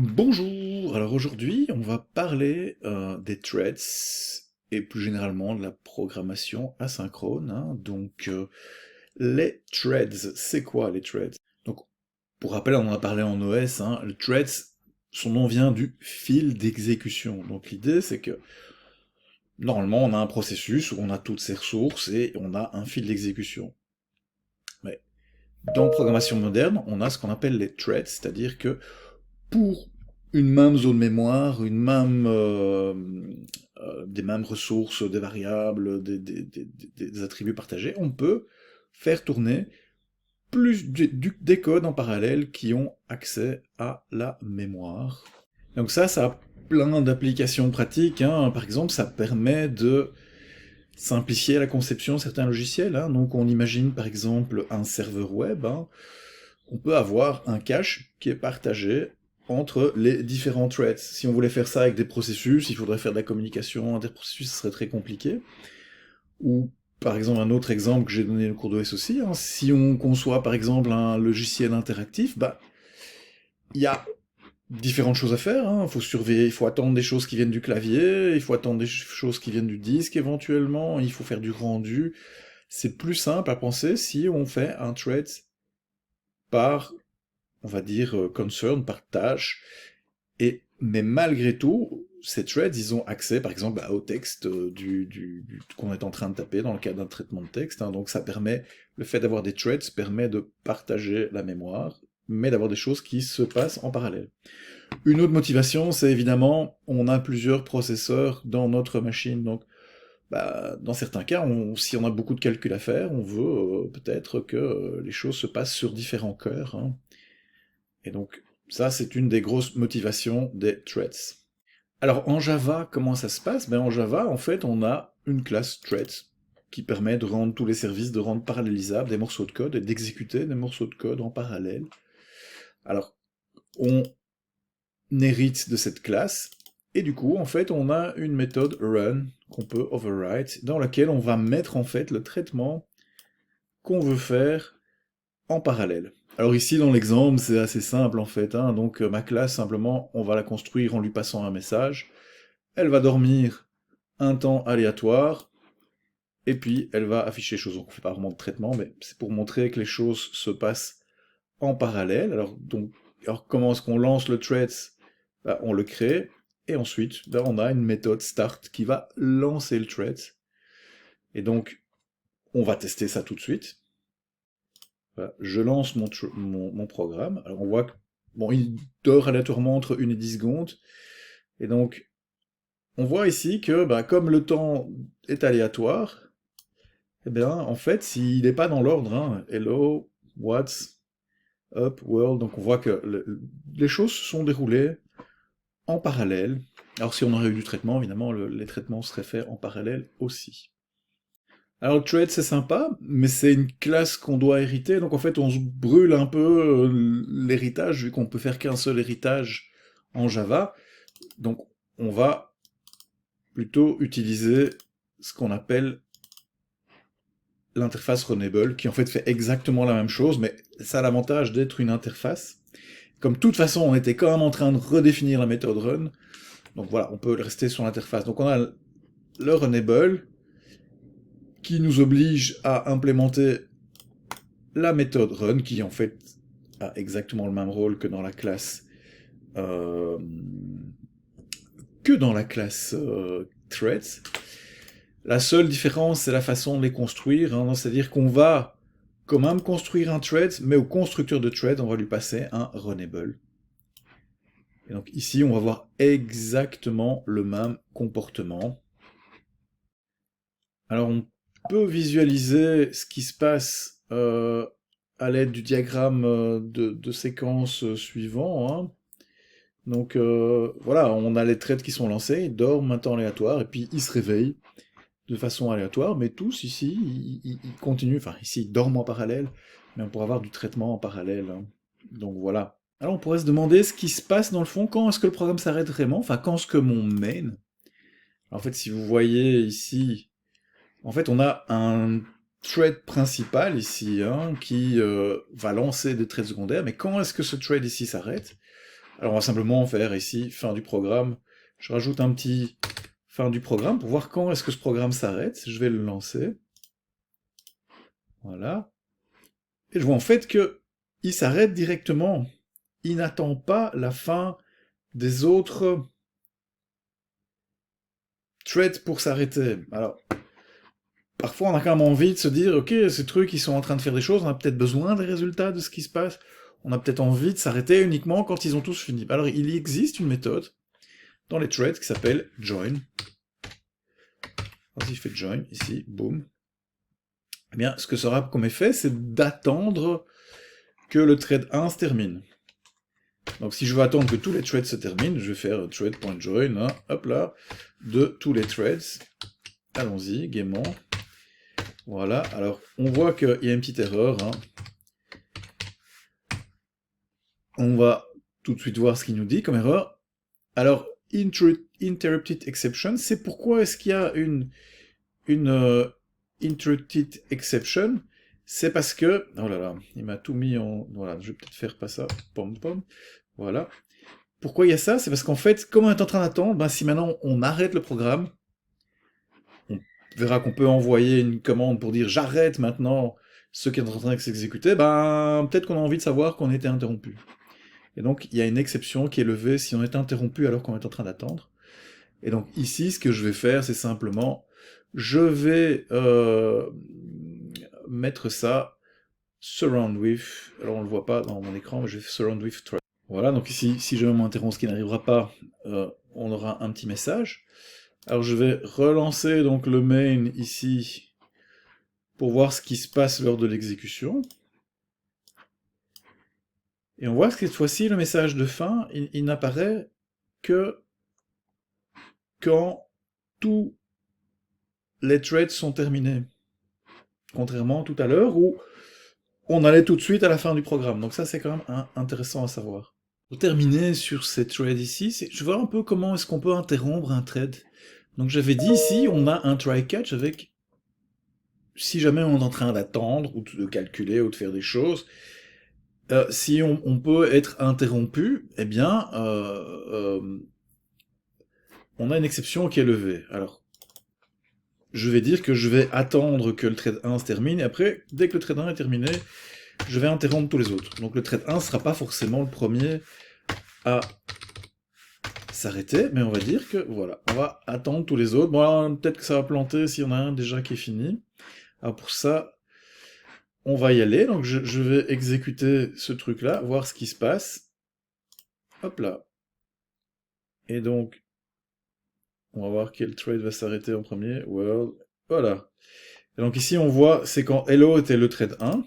Bonjour, alors aujourd'hui on va parler des threads et plus généralement de la programmation asynchrone, hein. Les threads, c'est quoi les threads? Donc pour rappel on en a parlé en OS, hein, le threads, son nom vient du fil d'exécution. Donc l'idée c'est que normalement on a un processus où on a toutes ses ressources et on a un fil d'exécution. Mais dans programmation moderne on a ce qu'on appelle les threads, c'est-à-dire que pour une même zone mémoire, des mêmes ressources, des variables, des attributs partagés, on peut faire tourner des codes en parallèle qui ont accès à la mémoire. Donc ça a plein d'applications pratiques, hein. Par exemple, ça permet de simplifier la conception de certains logiciels, hein. Donc on imagine par exemple un serveur web, hein. On peut avoir un cache qui est partagé entre les différents threads. Si on voulait faire ça avec des processus, il faudrait faire de la communication interprocessus, ce serait très compliqué. Ou par exemple un autre exemple que j'ai donné au cours de S aussi, hein, si on conçoit par exemple un logiciel interactif, il y a différentes choses à faire, hein. Il faut surveiller, il faut attendre des choses qui viennent du clavier, il faut attendre des choses qui viennent du disque éventuellement, il faut faire du rendu. C'est plus simple à penser si on fait un thread par, on va dire, concern, par tâche. Mais malgré tout, ces threads, ils ont accès, par exemple, au texte qu'on est en train de taper dans le cadre d'un traitement de texte, hein. Donc ça permet, le fait d'avoir des threads permet de partager la mémoire, mais d'avoir des choses qui se passent en parallèle. Une autre motivation, c'est évidemment, on a plusieurs processeurs dans notre machine, donc dans certains cas, si on a beaucoup de calculs à faire, on veut peut-être que les choses se passent sur différents cœurs, hein. Et donc, ça, c'est une des grosses motivations des threads. Alors, en Java, comment ça se passe? En Java, en fait, on a une classe threads qui permet de rendre tous les services, de rendre parallélisables des morceaux de code et d'exécuter des morceaux de code en parallèle. Alors, on hérite de cette classe, et du coup, en fait, on a une méthode run qu'on peut overwrite, dans laquelle on va mettre, en fait, le traitement qu'on veut faire en parallèle. Alors ici, dans l'exemple, c'est assez simple en fait, hein. Donc ma classe, simplement, on va la construire en lui passant un message. Elle va dormir un temps aléatoire, et puis elle va afficher les choses. Donc on ne fait pas vraiment de traitement, mais c'est pour montrer que les choses se passent en parallèle. Alors comment est-ce qu'on lance le thread? On le crée, et ensuite, on a une méthode start qui va lancer le thread. Et donc, on va tester ça tout de suite. Voilà, je lance mon programme. Alors on voit que bon, il dort aléatoirement entre 1 et 10 secondes. Et donc, on voit ici que comme le temps est aléatoire, eh bien, en fait, s'il n'est pas dans l'ordre, hein, hello, what's up, world, donc on voit que les choses se sont déroulées en parallèle. Alors si on aurait eu du traitement, évidemment, les traitements seraient faits en parallèle aussi. Alors le thread c'est sympa, mais c'est une classe qu'on doit hériter, donc en fait on se brûle un peu l'héritage, vu qu'on peut faire qu'un seul héritage en Java. Donc on va plutôt utiliser ce qu'on appelle l'interface Runnable, qui en fait exactement la même chose, mais ça a l'avantage d'être une interface. Comme de toute façon on était quand même en train de redéfinir la méthode run, donc voilà, on peut rester sur l'interface. Donc on a le Runnable, qui nous oblige à implémenter la méthode run, qui en fait a exactement le même rôle que dans la classe euh, threads. La seule différence, c'est la façon de les construire, hein. C'est-à-dire qu'on va quand même construire un thread, mais au constructeur de thread, on va lui passer un runnable. Et donc ici, on va voir exactement le même comportement. Alors on peut visualiser ce qui se passe à l'aide du diagramme de séquence suivant, hein. Donc voilà, on a les threads qui sont lancés, ils dorment un temps aléatoire, et puis ils se réveillent de façon aléatoire, mais tous ici, ils continuent, enfin ici, ils dorment en parallèle, mais on pourra avoir du traitement en parallèle, hein. Donc voilà. Alors on pourrait se demander ce qui se passe dans le fond, quand est-ce que le programme s'arrête vraiment, enfin quand est-ce que mon main... En fait, si vous voyez ici, en fait on a un thread principal ici, hein, qui va lancer des threads secondaires, mais quand est-ce que ce thread ici s'arrête? Alors on va simplement faire ici fin du programme. Je rajoute un petit fin du programme pour voir quand est-ce que ce programme s'arrête. Je vais le lancer. Voilà. Et je vois en fait que il s'arrête directement. Il n'attend pas la fin des autres threads pour s'arrêter. Alors, parfois on a quand même envie de se dire, ok, ces trucs, ils sont en train de faire des choses, on a peut-être besoin des résultats de ce qui se passe. On a peut-être envie de s'arrêter uniquement quand ils ont tous fini. Alors, il existe une méthode dans les threads qui s'appelle join. Alors, si je fais join, ici, boum. Eh bien, ce que ça aura comme effet, c'est d'attendre que le thread 1 se termine. Donc si je veux attendre que tous les threads se terminent, je vais faire thread.join, hein, hop là, de tous les threads. Allons-y, gaiement. Voilà, alors on voit qu'il y a une petite erreur. Hein. On va tout de suite voir ce qu'il nous dit comme erreur. Alors, interrupted exception, c'est pourquoi est-ce qu'il y a une interrupted exception? C'est parce que... Oh là là, il m'a tout mis en... Voilà, je vais peut-être faire pas ça. Pom pom. Voilà. Pourquoi il y a ça? C'est parce qu'en fait, comme on est en train d'attendre, ben, si maintenant on arrête le programme, on verra qu'on peut envoyer une commande pour dire j'arrête maintenant ce qui est en train de s'exécuter, ben peut-être qu'on a envie de savoir qu'on a été interrompu. Et donc il y a une exception qui est levée si on est interrompu alors qu'on est en train d'attendre. Et donc ici, ce que je vais faire, c'est simplement, je vais mettre ça surround with, alors on le voit pas dans mon écran, mais je vais surround with thread. Voilà, donc ici, si jamais on m'interrompt, ce qui n'arrivera pas, on aura un petit message. Alors je vais relancer donc le main ici pour voir ce qui se passe lors de l'exécution. Et on voit que cette fois-ci, le message de fin, il n'apparaît que quand tous les threads sont terminés. Contrairement à tout à l'heure où on allait tout de suite à la fin du programme. Donc ça, c'est quand même intéressant à savoir. Pour terminer sur ces threads ici, je vois un peu comment est-ce qu'on peut interrompre un thread. Donc j'avais dit ici, on a un try-catch avec, si jamais on est en train d'attendre, ou de calculer, ou de faire des choses, si on peut être interrompu, eh bien, on a une exception qui est levée. Alors, je vais dire que je vais attendre que le thread 1 se termine, et après, dès que le thread 1 est terminé, je vais interrompre tous les autres. Donc le thread 1 ne sera pas forcément le premier à s'arrêter, mais on va dire que, voilà, on va attendre tous les autres. Bon, peut-être que ça va planter s'il y en a un déjà qui est fini. Alors pour ça, on va y aller. Donc je vais exécuter ce truc-là, voir ce qui se passe. Hop là. Et donc, on va voir quel thread va s'arrêter en premier. World. Voilà. Et donc ici, on voit, c'est quand hello était le thread 1.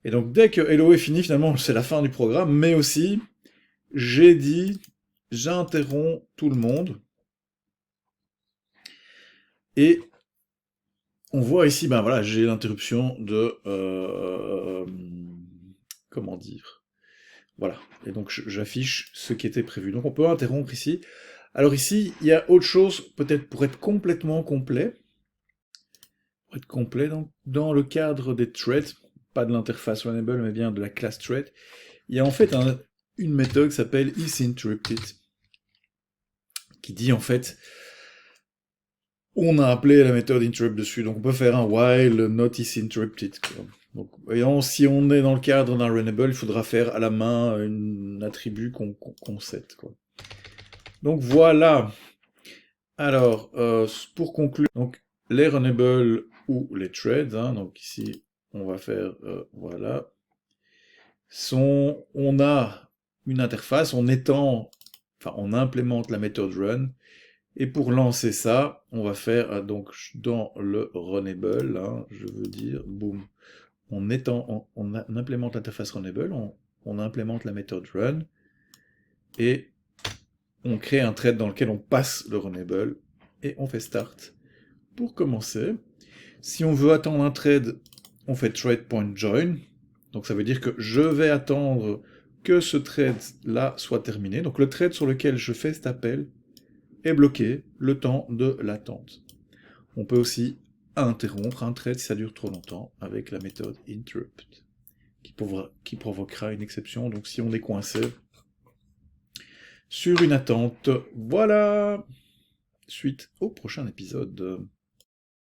Et donc dès que hello est fini, finalement, c'est la fin du programme, mais aussi, j'ai dit, j'interromps tout le monde. Et on voit ici, ben voilà, j'ai l'interruption de... comment dire? Voilà. Et donc j'affiche ce qui était prévu. Donc on peut interrompre ici. Alors ici, il y a autre chose, peut-être pour être complètement complet. Pour être complet, donc, dans le cadre des threads, pas de l'interface runnable, mais bien de la classe thread, il y a en fait une méthode qui s'appelle isInterrupted, qui dit en fait, on a appelé la méthode interrupt dessus, donc on peut faire un while not isInterrupted. Donc, voyons, si on est dans le cadre d'un runnable, il faudra faire à la main un attribut qu'on set, quoi. Donc voilà. Alors, pour conclure, donc les runnables ou les threads, hein, donc ici on va faire, voilà, on a une interface, on implémente la méthode run, et pour lancer ça, on va faire, donc dans le runnable, hein, je veux dire, boum, on implémente l'interface runnable, on implémente la méthode run, et on crée un thread dans lequel on passe le runnable, et on fait start. Pour commencer, si on veut attendre un thread, on fait thread.join, donc ça veut dire que je vais attendre que ce thread-là soit terminé, donc le thread sur lequel je fais cet appel est bloqué le temps de l'attente. On peut aussi interrompre un thread si ça dure trop longtemps avec la méthode interrupt, qui provoquera une exception, donc si on est coincé, sur une attente. Voilà. Suite au prochain épisode.